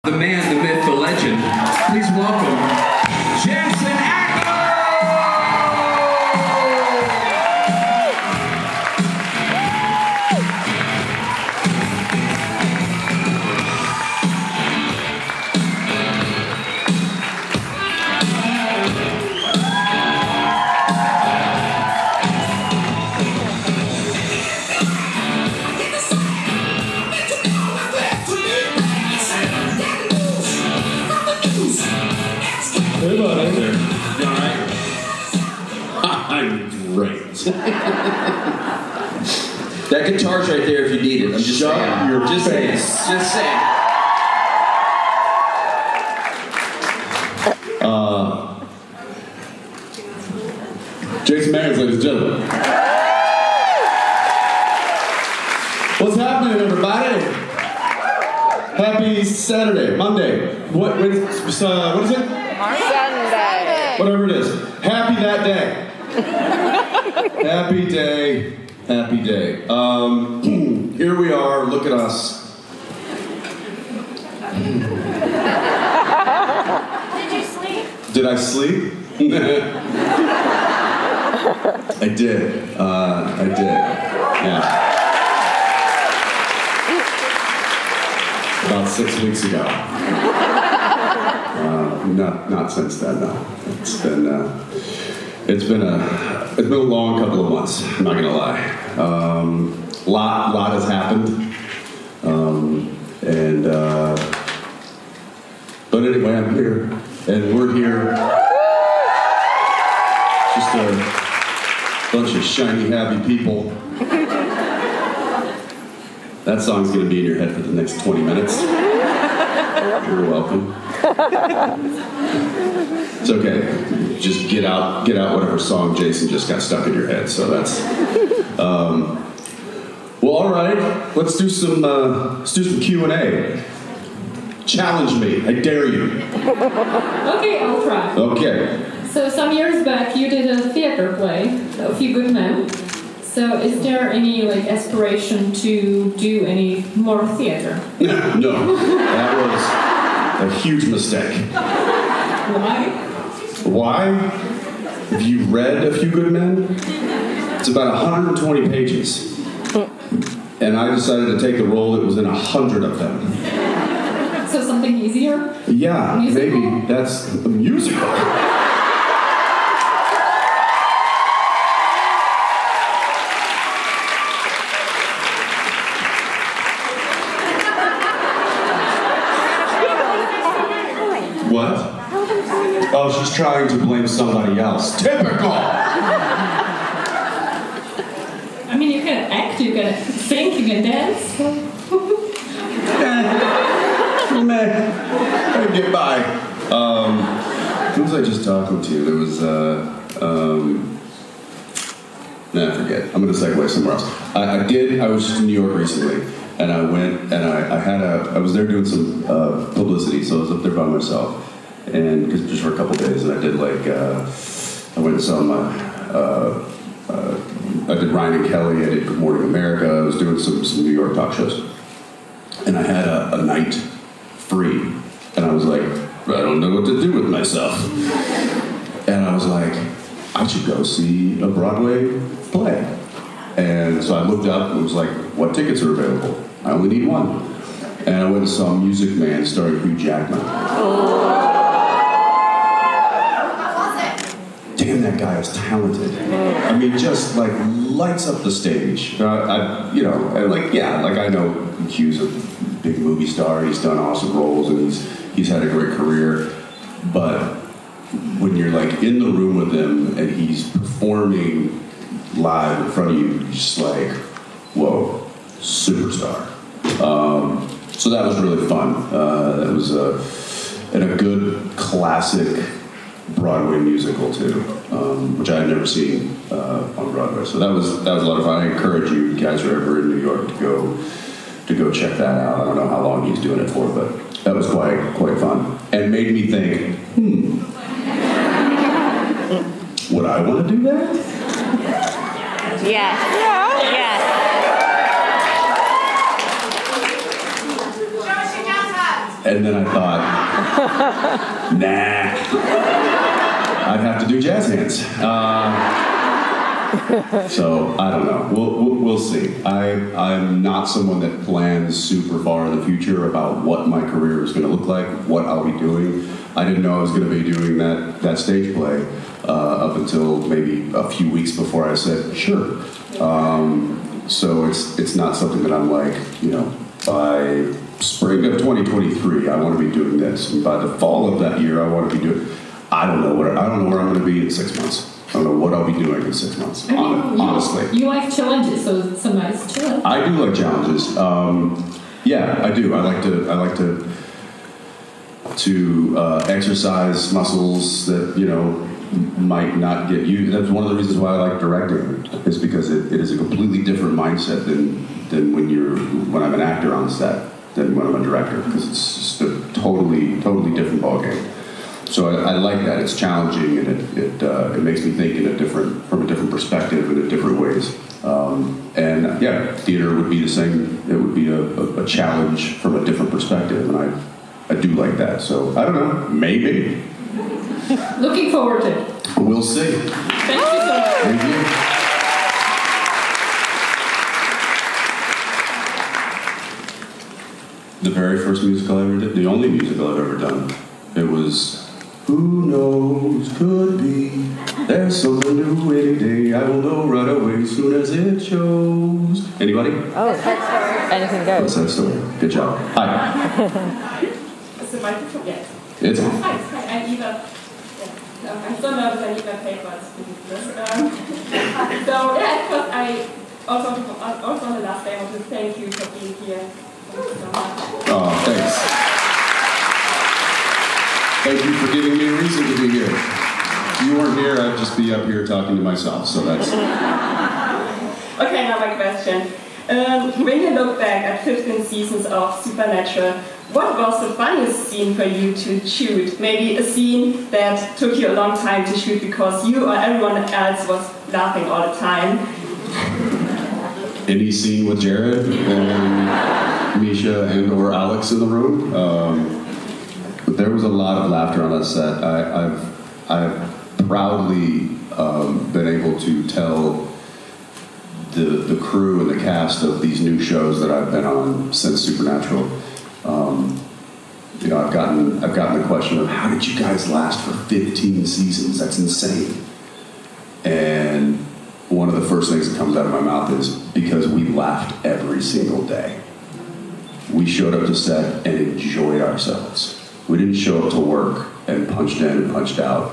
The man, the myth, the legend. Please welcome Jensen Sunday. Hey, buddy. There. You all right? I'm great. That guitar's right there if you need it. I'm just Shut saying. your just face. saying. Just saying. Jason Manners, ladies and gentlemen. What's happening, everybody? Happy Saturday, Monday. What is it? Sunday. Whatever it is. Happy that day. Happy day. Happy day. Here we are. Look at us. Did you sleep? Did I sleep? I did. I did. Yeah. About 6 weeks ago. Not since then. No. It's been a long couple of months. I'm not gonna lie. Lot has happened. But anyway, I'm here, and we're here. Just a bunch of shiny, happy people. That song's gonna be in your head for the next 20 minutes. You're welcome. It's okay. Just get out whatever song Jason just got stuck in your head. So that's. Well, all right. Let's do some Q&A. Challenge me. I dare you. Okay, I'll try. Okay. So some years back, you did a theater play, A Few Good Men. So is there any aspiration to do any more theater? No, that was a huge mistake. Why? Why? Have you read A Few Good Men? It's about 120 pages. And I decided to take the role that was in 100 of them. So something easier? Yeah, Musical? maybe that's a musical. What? Oh, she's trying to blame somebody else. Typical! I mean, you can act, you can sing, you can dance. Meh. Get by. Who was I just talking to? There was, forget. I'm gonna segue somewhere else. I was just in New York recently, and I went, and I was there doing some publicity, so I was up there by myself, and just for a couple days, and I did I went and saw I did Ryan and Kelly, I did Good Morning America, I was doing some New York talk shows, and I had a night free, and I was like, I don't know what to do with myself, and I was like, I should go see a Broadway play. And so I looked up and was like, what tickets are available? I only need one. And I went and saw Music Man starring Hugh Jackman. Damn, that guy is talented. I mean, just lights up the stage. I know Hugh's a big movie star. He's done awesome roles and he's had a great career. But when you're in the room with him and he's performing live in front of you, you're just like, whoa, superstar. So that was really fun. That was a good classic Broadway musical too, which I had never seen on Broadway. So that was a lot of fun. I encourage you guys who are ever in New York to go check that out. I don't know how long he's doing it for, but that was quite fun and made me think, would I want to do that? Yes. Yes. And And then I thought, nah, I'd have to do jazz hands. So I don't know. We'll see. I'm not someone that plans super far in the future about what my career is going to look like, what I'll be doing. I didn't know I was going to be doing that stage play up until maybe a few weeks before I said sure. So it's not something that I'm like, by spring of 2023 I want to be doing this, and by the fall of that year I want to be doing. I don't know where I'm going to be in 6 months. I don't know what I'll be doing in 6 months. Honestly, you like challenges, so it's a nice challenge. I do like challenges. Yeah, I do. I like to exercise muscles that might not get used. That's one of the reasons why I like directing, is because it is a completely different mindset than when I'm an actor on set than when I'm a director, because it's just a totally different ballgame. So I like that. It's challenging, and it makes me think from a different perspective and in different ways. And yeah, theater would be the same. It would be a challenge from a different perspective, and I do like that. So I don't know, maybe. Looking forward to it. We'll see. Thank you so much. Thank you. The very first musical I ever did, the only musical I've ever done, it was Who Knows, Could Be, There's Something New Any Day, I Will Know Right Away Soon As It Shows. Anybody? Oh, anything goes. What's that story? Good job. Hi. Is the microphone? Yes. It's on. Hi, I'm Eva. I'm so nervous I need my papers to do this. So, I also on the last day I want to thank you for being here. Thank you so much. Oh, thanks. Thank you for giving me a reason to be here. If you weren't here, I'd just be up here talking to myself, so that's... Okay, now my question. When you look back at 15 seasons of Supernatural, what was the funniest scene for you to shoot? Maybe a scene that took you a long time to shoot because you or everyone else was laughing all the time. Any scene with Jared and Misha and or Alex in the room. There was a lot of laughter on that set. I've proudly been able to tell the crew and the cast of these new shows that I've been on since Supernatural. I've gotten the question of, how did you guys last for 15 seasons? That's insane. And one of the first things that comes out of my mouth is, because we laughed every single day. We showed up to set and enjoyed ourselves. We didn't show up to work and punched in and punched out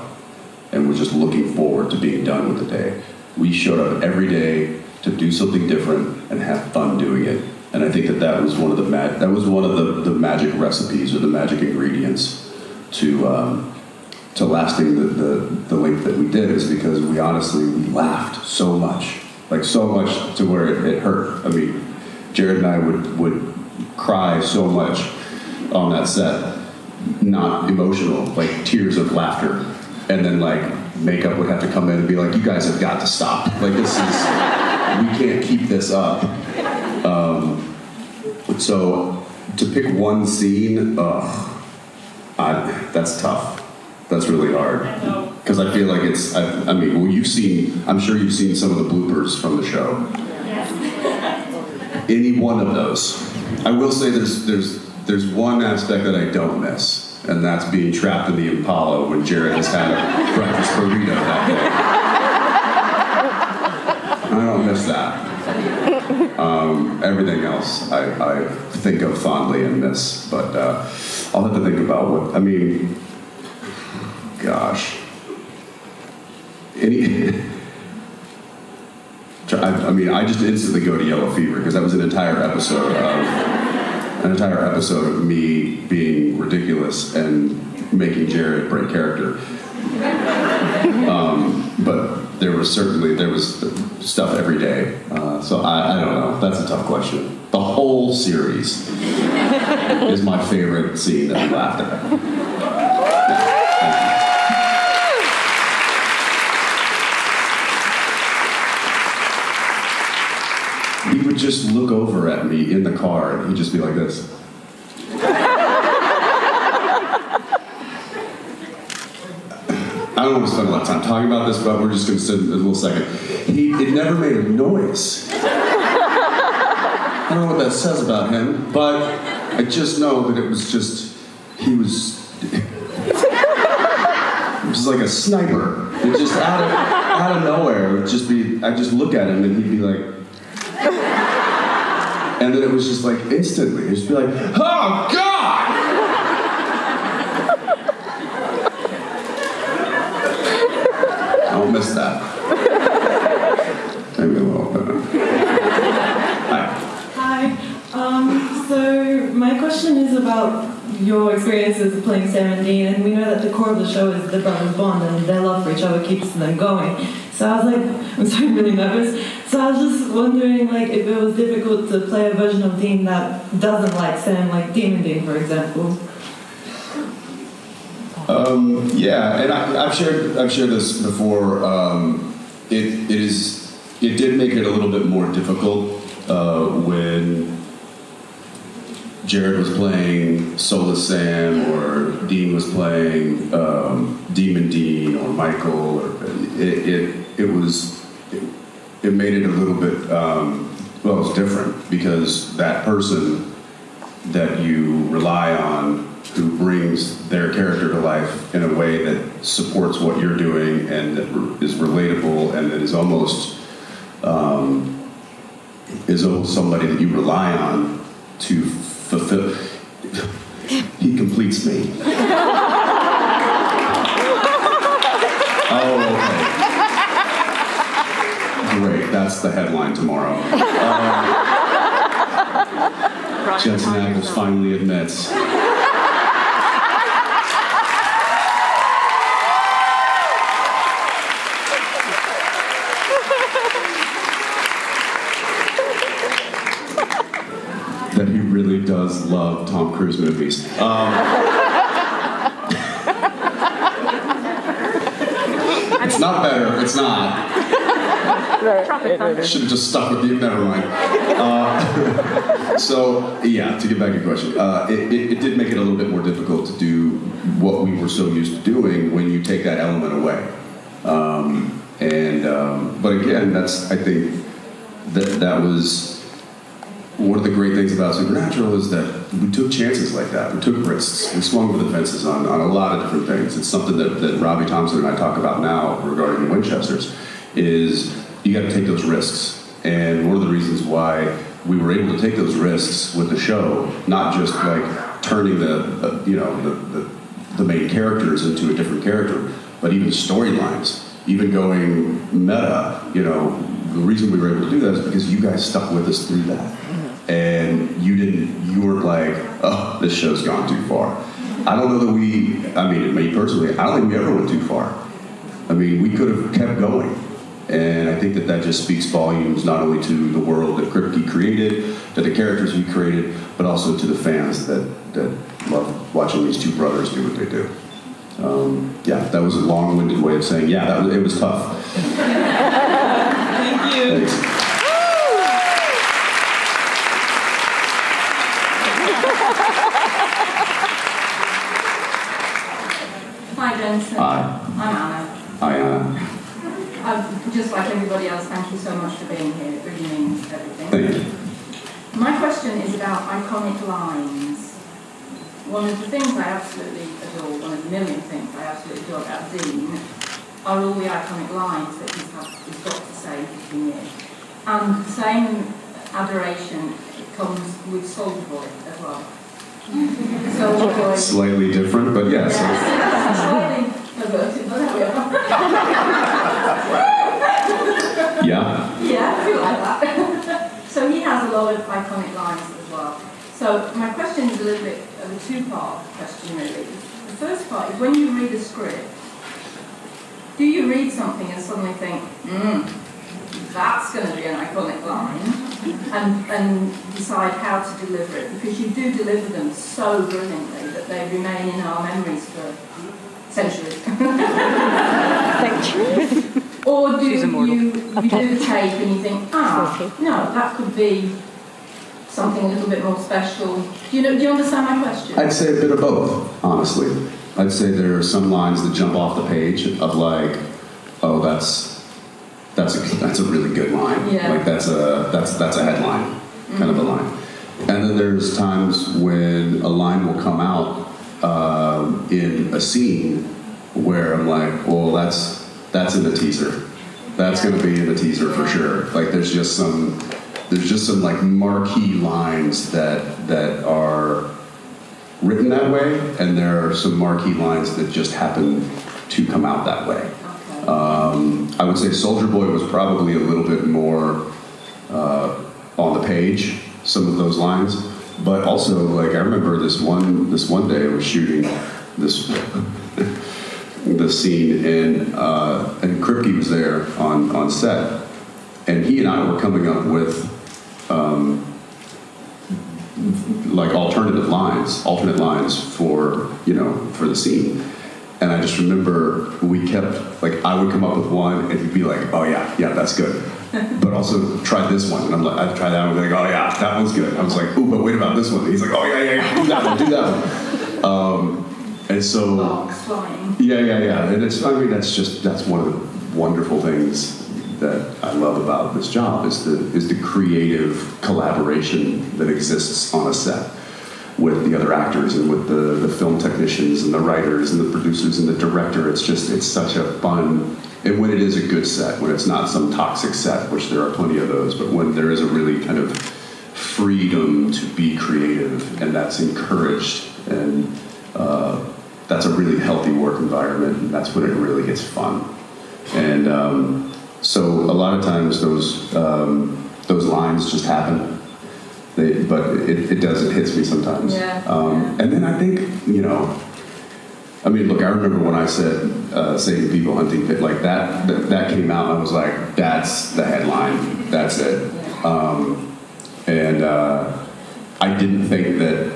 and we're just looking forward to being done with the day. We showed up every day to do something different and have fun doing it. And I think that was one of the magic recipes or the magic ingredients to lasting the length that we did, is because we laughed so much to where it hurt. I mean, Jared and I would cry so much on that set, not emotional, like tears of laughter, and then like makeup would have to come in and be like, you guys have got to stop. Like, we can't keep this up. So to pick one scene, that's tough. That's really hard. Because I feel like I'm sure you've seen some of the bloopers from the show. Yes. Any one of those. I will say there's one aspect that I don't miss, and that's being trapped in the Impala when Jared has had a breakfast burrito that day. I don't miss that. Everything else I think of fondly and miss, but I'll have to think about gosh. I just instantly go to Yellow Fever, because that was an entire episode of me being ridiculous and making Jared break character. But there was stuff every day. So I don't know. That's a tough question. The whole series is my favorite scene that I laughed at. He would just look over at me in the car and he'd just be like this. don't want to spend a lot of time talking about this, but we're just going to sit in a little second. It never made a noise. I don't know what that says about him, but I just know that it was just, he was like a sniper. It just out of nowhere, it would just be, I'd just look at him and he'd be like, and then it was just like instantly, it'd just be like, oh God! I don't miss that. Maybe a little bit. Hi. Hi. So my question is about your experiences of playing Sam and Dean, and we know that the core of the show is the brothers' bond and their love for each other keeps them going. So I was like, I'm sorry, I'm really nervous. So I was just wondering, like, if it was difficult to play a version of Dean that doesn't like Sam, like Demon Dean, for example. Yeah, and I've shared this before. It did make it a little bit more difficult when Jared was playing Soulless Sam or Dean was playing Demon Dean or Michael. Or it made it a little bit it was different because that person that you rely on who brings their character to life in a way that supports what you're doing and that is relatable and that is almost somebody that you rely on to fulfill. He completes me. Oh, okay. Great, that's the headline tomorrow. Jensen Sunday finally admits. That he really does love Tom Cruise movies. It's not better. It's not. Should have just stuck with you. Never mind. So yeah, to get back to your question, it did make it a little bit more difficult to do what we were so used to doing when you take that element away. But again, I think that was. One of the great things about Supernatural is that we took chances like that. We took risks. We swung for the fences on a lot of different things. It's something that Robbie Thompson and I talk about now regarding the Winchesters, is you got to take those risks. And one of the reasons why we were able to take those risks with the show, not just like turning the main characters into a different character, but even storylines, even going meta, the reason we were able to do that is because you guys stuck with us through that. And you weren't like, oh, this show's gone too far. I don't know that me personally, I don't think we ever went too far. I mean, we could have kept going. And I think that just speaks volumes not only to the world that Kripke created, to the characters we created, but also to the fans that love watching these two brothers do what they do. That was a long-winded way of saying, it was tough. Thank you. Thanks. Hi, Jensen. Hi. I'm Anna. Hi, Anna. Just like everybody else, thank you so much for being here. It really means everything. Thank you. My question is about iconic lines. One of the things I absolutely adore, one of the million things I absolutely adore about Dean, are all the iconic lines that he's got to say in 15 years. And the same adoration comes with Soulja Boy as well. Soulja Boy. Slightly different, but yes. Slightly perverted, but there we are. Yeah. Yeah, I feel like that. So he has a lot of iconic lines as well. So my question is a little bit of a two-part question, really. The first part is when you read a script, do you read something and suddenly think, that's going to be an iconic line, and decide how to deliver it? Because you do deliver them so brilliantly that they remain in our memories for centuries. Thank you. Or do you do the tape and you think, no, that could be something a little bit more special. Do you understand my question? I'd say a bit of both, honestly. I'd say there are some lines that jump off the page of like, oh, that's a really good line. Yeah. Like that's a headline kind of a line. And then there's times when a line will come out in a scene where I'm like, well, that's in the teaser. That's going to be in the teaser for sure. Like there's just some like marquee lines that are written that way, and there are some marquee lines that just happen to come out that way. I would say Soldier Boy was probably a little bit more on the page, some of those lines, but also like I remember this one day I was shooting this the scene and Kripke was there on set, and he and I were coming up with like alternate lines for the scene. And I just remember we kept, like, I would come up with one and he'd be like, oh yeah, that's good. But also try this one. And I'm like, I'd try that one and be like, oh yeah, that one's good. I was like, ooh, but wait about this one. And he's like, oh yeah, do that one. And so, Sparks flying. yeah. And that's one of the wonderful things that I love about this job is the creative collaboration that exists on a set with the other actors and with the film technicians and the writers and the producers and the director. It's such a fun, and when it is a good set, when it's not some toxic set, which there are plenty of those, but when there is a really kind of freedom to be creative and that's encouraged, and that's a really healthy work environment, and that's when it really gets fun. And so a lot of times those lines just happen. But it hits me sometimes. Yeah. And then I think, I mean, look, I remember when I said Saving People Hunting Pit, like that came out, and I was like, that's the headline, that's it. And I didn't think that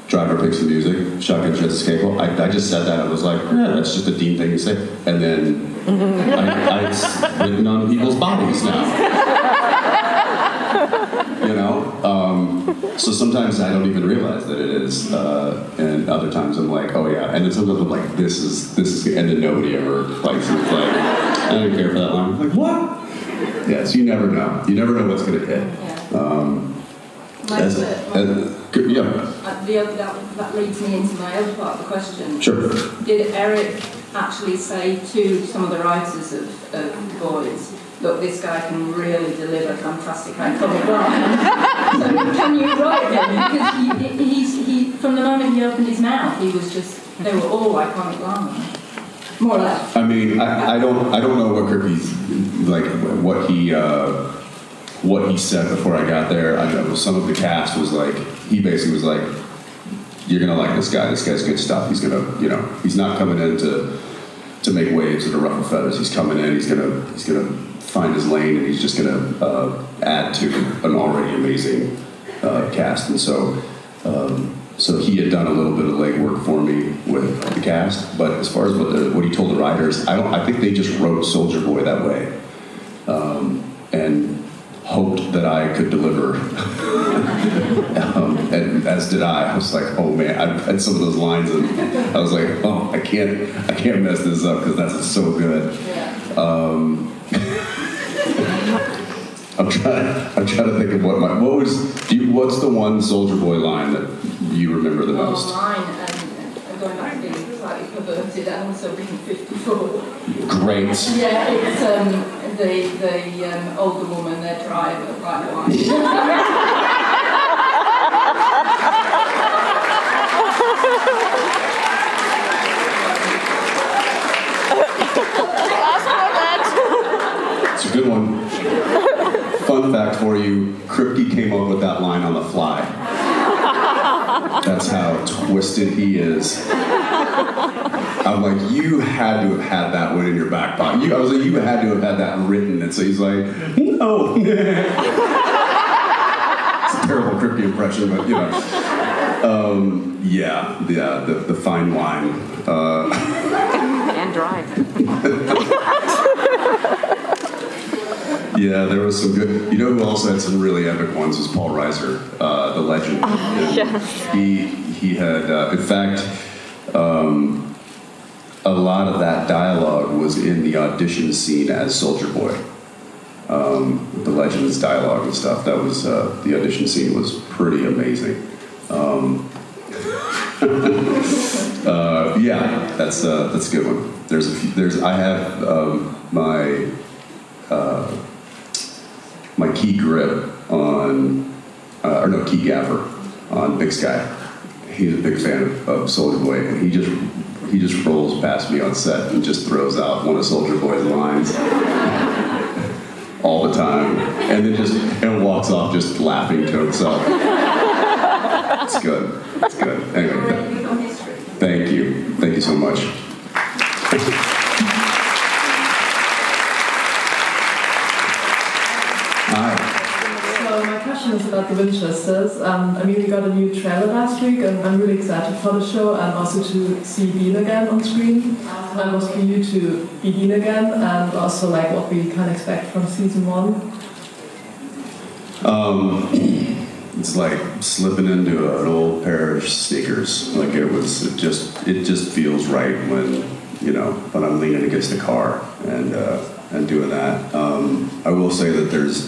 Driver Picks the Music, Shotgun Jets Escape. I just said that, I was like, that's just a Dean thing to say. And then it's written on people's bodies now. So sometimes I don't even realize that it is, and other times I'm like, oh yeah, and then sometimes I'm like, this is, and then nobody ever likes it. It's like, I don't care for that line. I'm like, what? Yeah, so you never know. You never know what's going to hit. That leads me into my other part of the question. Sure. Did Eric actually say to some of the writers of Boys, look, this guy can really deliver fantastic iconic lines. So can you write them? Because he from the moment he opened his mouth, they were all iconic lines, more or less. I mean, I don't know what Kirby's like, what he said before I got there. I know some of the cast was like, he basically was like, you're gonna like this guy. This guy's good stuff. He's gonna, he's not coming in to make waves or to ruffle feathers. He's coming in. He's gonna find his lane, and he's just going to add to an already amazing cast. And so he had done a little bit of legwork for me with the cast. But as far as what he told the writers, I think they just wrote Soldier Boy that way, and hoped that I could deliver. And as did I. I was like, oh man, I've had some of those lines, and I was like, oh, I can't mess this up because that's so good. Yeah. I'm trying to think of what's the one Soldier Boy line that you remember the most? Mine, and going back to being slightly perverted and also being 54. Great. Yeah, it's the older woman, their driver, right behind. It's a good one. Fun fact for you, Kripke came up with that line on the fly. That's how twisted he is. I'm like, you had to have had that one in your back pocket. I was like, you had to have had that written. And so he's like, no. It's a terrible Kripke impression, but the fine wine. And drive. Yeah, there was some good. You know who also had some really epic ones was Paul Reiser, the legend. Yes. He had, in fact, a lot of that dialogue was in the audition scene as Soldier Boy. The Legends dialogue and stuff. That was the audition scene was pretty amazing. Yeah, that's a good one. I have my key grip on key gaffer on Big Sky. He's a big fan of Soldier Boy, and he just rolls past me on set and just throws out one of Soldier Boy's lines all the time, and then walks off just laughing to himself. It's good. It's good. Anyway, thank you. Thank you so much. Hi. So my question is about the Winchesters. I mean, we got a new trailer last week, and I'm really excited for the show, and also to see Dean again on screen, and also for you to be Dean again, and also like what we can expect from season 1. It's like slipping into an old pair of sneakers. Like it just feels right when I'm leaning against the car and doing that. I will say that there's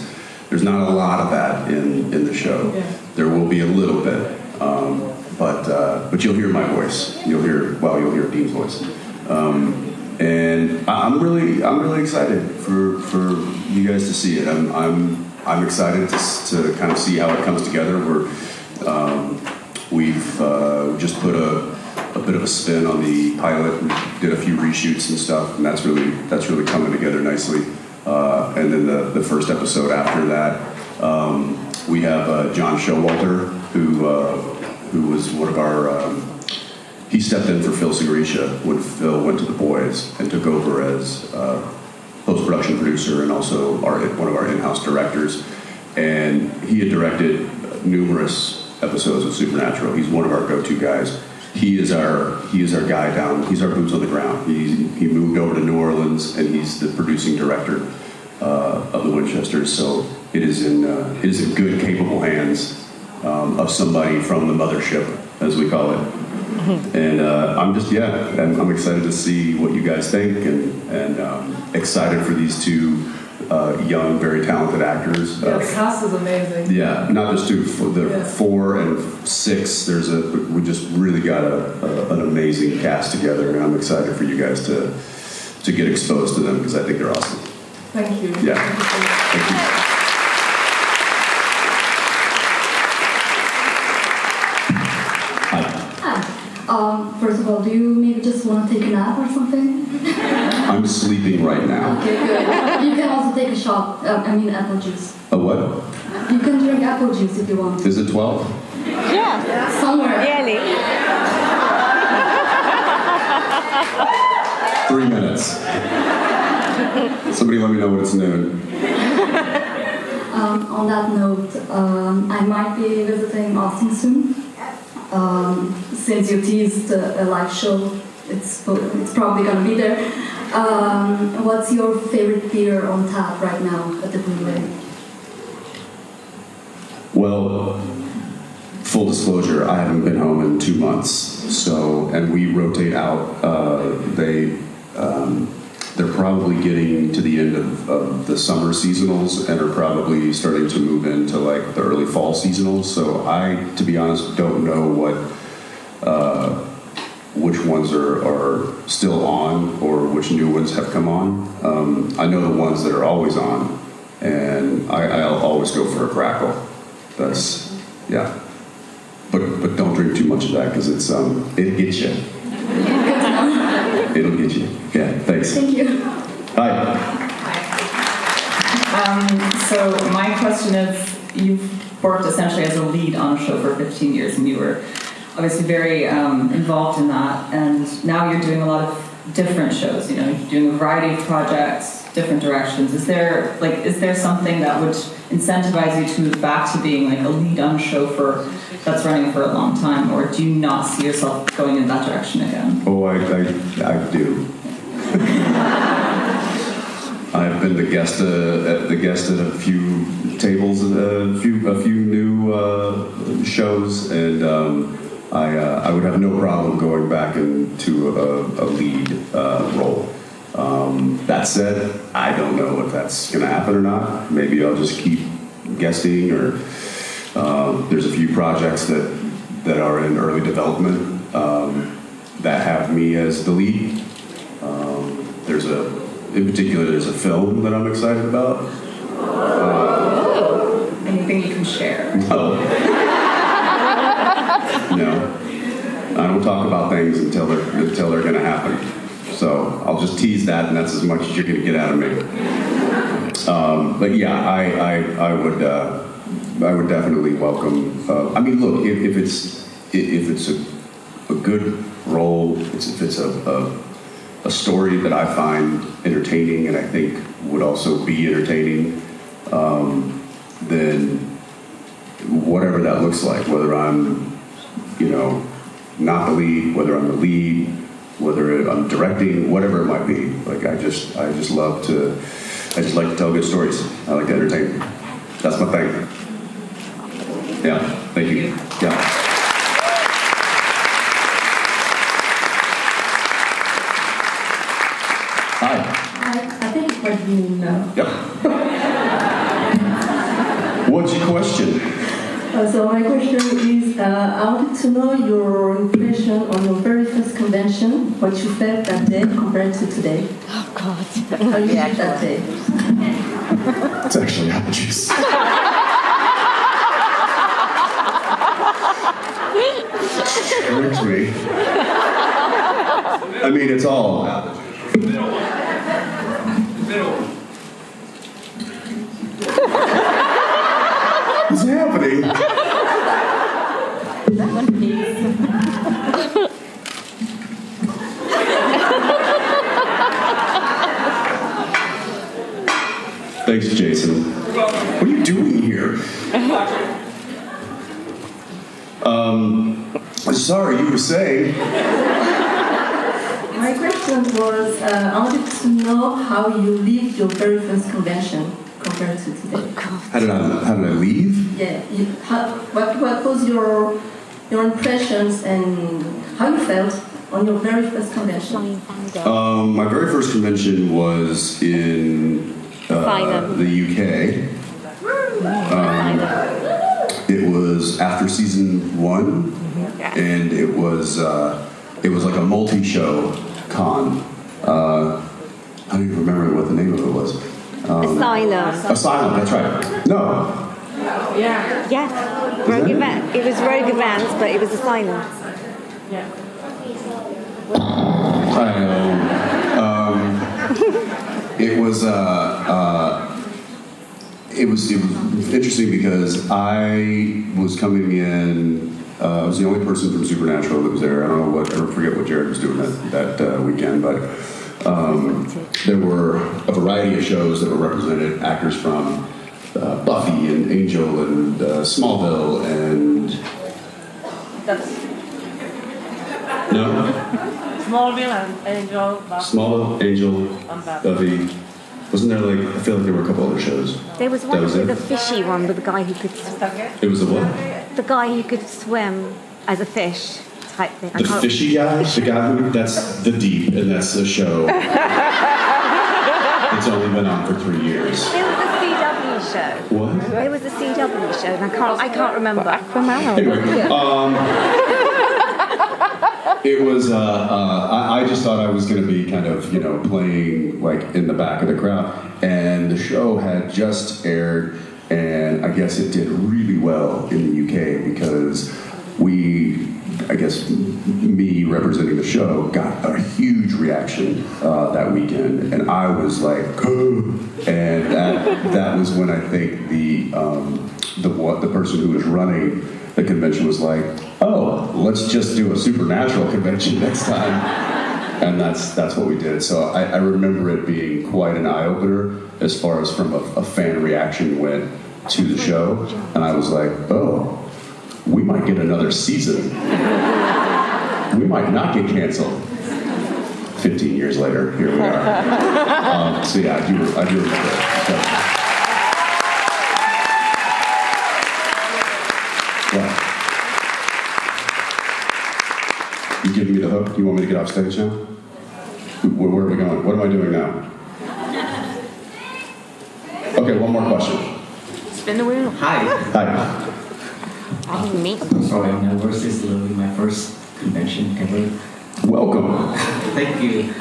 not a lot of that in the show. Yeah. There will be a little bit, but you'll hear my voice. You'll hear Dean's voice, and I'm really excited for you guys to see it. I'm excited to kind of see how it comes together. We've just put a bit of a spin on the pilot. We did a few reshoots and stuff, and that's really coming together nicely. And then the first episode after that, we have John Showalter, who was one of our. He stepped in for Phil Segrisha when Phil went to The Boys and took over as post-production producer and also one of our in-house directors. And he had directed numerous episodes of Supernatural. He's one of our go-to guys. He is our guy down. He's our boots on the ground. He moved over to New Orleans, and he's the producing director of the Winchesters. So it is in good, capable hands of somebody from the mothership, as we call it. And I'm excited to see what you guys think, and excited for these two young, very talented actors. Yeah, the cast is amazing. Yeah, not just two. For the 4 and 6, we just really got an amazing cast together, and I'm excited for you guys to get exposed to them because I think they're awesome. Thank you. Yeah. Thank you. First of all, do you maybe just want to take a nap or something? I'm sleeping right now. Okay, good. You can also take a shot, apple juice. A what? You can drink apple juice if you want. Is it 12? Yeah. Somewhere. Really? 3 minutes. Somebody let me know when it's noon. On that note, I might be visiting Austin soon. Since you teased a live show, it's probably gonna be there. What's your favorite beer on tap right now at the brewery? Well, full disclosure, I haven't been home in 2 months. And we rotate out. They're probably getting to the end of the summer seasonals and are probably starting to move into like the early fall seasonals. So I, to be honest, don't know which ones are still on or which new ones have come on. I know the ones that are always on, and I'll always go for a Crackle. That's, yeah. But don't drink too much of that because it'll get you. It'll get you. Yeah, thanks. Thank you. Hi. So my question is, you've worked essentially as a lead on a show for 15 years, and you were obviously very involved in that, and now you're doing a lot of different shows, you're doing a variety of projects, different directions. Is there something that would incentivize you to move back to being like a lead on a show that's running for a long time, or do you not see yourself going in that direction again? Oh, I do. I've been the guest at a few tables, a few new shows, and I would have no problem going back into a lead role. That said, I don't know if that's going to happen or not. Maybe I'll just keep guesting, or there's a few projects that are in early development that have me as the lead. In particular, there's a film that I'm excited about. Anything you can share? No. No. I don't talk about things until they're going to happen. So I'll just tease that, and that's as much as you're going to get out of me. But yeah, I would definitely welcome. I mean, look, if it's a good role, if it's a story that I find entertaining and I think would also be entertaining, then whatever that looks like, whether I'm, not the lead, whether I'm the lead, whether I'm directing, whatever it might be, like I just like to tell good stories. I like to entertain. That's my thing. Yeah, thank you. Yeah. I think what you know. Yep. What's your question? So my question is, I wanted to know your impression on your very first convention, what you felt that day compared to today. Oh, God. How you felt that day? It's actually apple juice. Tricks me. I mean, it's all apple juice. What's happening? Thanks, Jason. What are you doing here? Sorry, you were saying. My question was, I wanted to know how you lived your very first convention compared to today. How did I leave? Yeah, what was your impressions and how you felt on your very first convention? My very first convention was in the UK. It was after season 1, and it was like a multi-show con. I don't even remember what the name of it was. Asylum, that's right. No. Yeah. Rogue event. It was Rogue events, but it was Asylum. I know. It was interesting because I was coming in. I was the only person from Supernatural that was there. I don't forget what Jared was doing that weekend, but there were a variety of shows that were represented. Actors from Buffy and Angel and Smallville and no. Smallville and Angel. Smallville, Angel, Buffy. Wasn't there I feel like there were a couple other shows. There was one with a fishy one with a guy who could. It was the what? The guy who could swim as a fish type thing. The fishy guy? The guy who, that's The Deep, and that's the show. It's only been on for 3 years. It was a CW show. What? It was a CW show, and I can't remember. Anyway, it was. I just thought I was going to be kind of, playing in the back of the crowd, and the show had just aired, and I guess it did really well in the UK because me representing the show got a huge reaction that weekend, and I was like, and that was when I think the person who was running the convention was like, oh, let's just do a Supernatural convention next time. And that's what we did. So I remember it being quite an eye-opener as far as from a fan reaction went to the show. And I was like, oh, we might get another season. We might not get canceled. 15 years later, here we are. So yeah, I do remember it. You giving me the hook? You want me to get off stage now? Where are we going? What am I doing now? Okay, one more question. Spin the wheel. Hi. Hi. Me. Sorry, I'm nervous. This will be my first convention ever. Welcome. Thank you.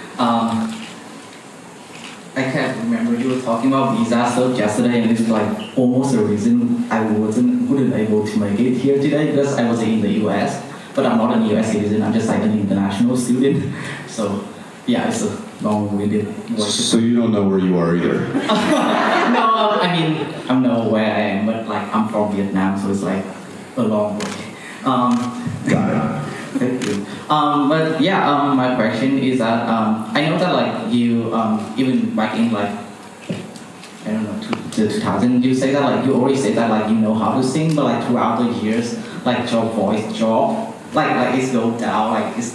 I can't remember you were talking about visa stuff yesterday, and it's like almost the reason I wouldn't able to make it here today because I was in the US, but I'm not an US citizen. I'm just like an international student. So yeah, it's a long-winded way. So you don't know where you are either. No, I mean I know where I am, but like I'm from Vietnam, so it's like a long way. Got it. Thank you. But yeah, my question is that I know that like you even back in like I don't know the 2000 you say that like you already say that like you know how to sing, but like throughout the years like your voice drop like it's go down like it's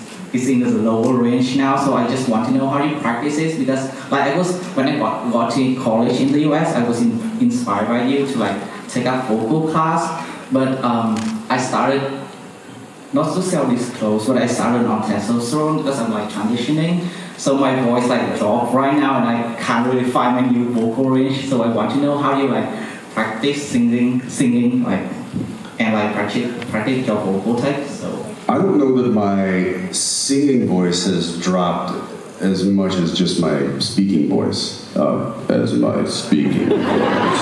in the lower range now. So I just want to know how you practice it because like I was when I got to college in the US I was inspired by you to like take up vocal class, but I started. Not to self-disclose, but I started on testosterone because I'm like transitioning. So my voice like dropped right now and I can't really find my new vocal range. So I want to know how you like practice singing like and like practice your vocal type. So I don't know that my singing voice has dropped as much as just my speaking voice. As my speaking voice.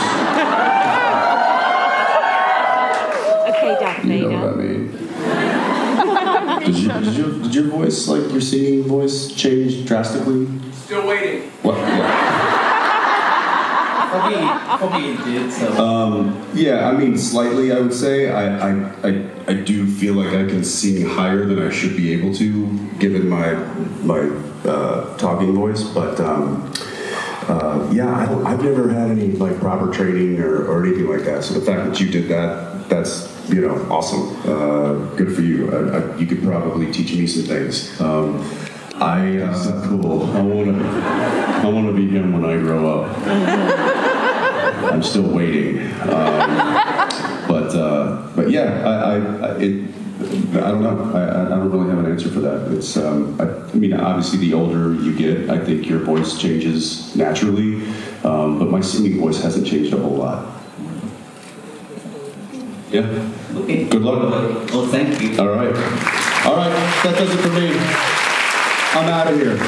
Okay, Darth You know Vader. what I mean? Did your voice, like your singing voice, change drastically? Still waiting. What? probably it did. So Yeah, I mean, slightly, I would say. I do feel like I can sing higher than I should be able to, given my talking voice. But yeah, I've never had any like proper training or anything like that. So the fact that you did that, that's awesome. Good for you. You could probably teach me some things. Cool. I wanna be him when I grow up. I'm still waiting. But yeah, I don't know. I don't really have an answer for that. It's I mean, obviously, the older you get, I think your voice changes naturally. But my singing voice hasn't changed a whole lot. Yeah. okay. Good luck. Well, thank you. All right. That does it for me. I'm out of here.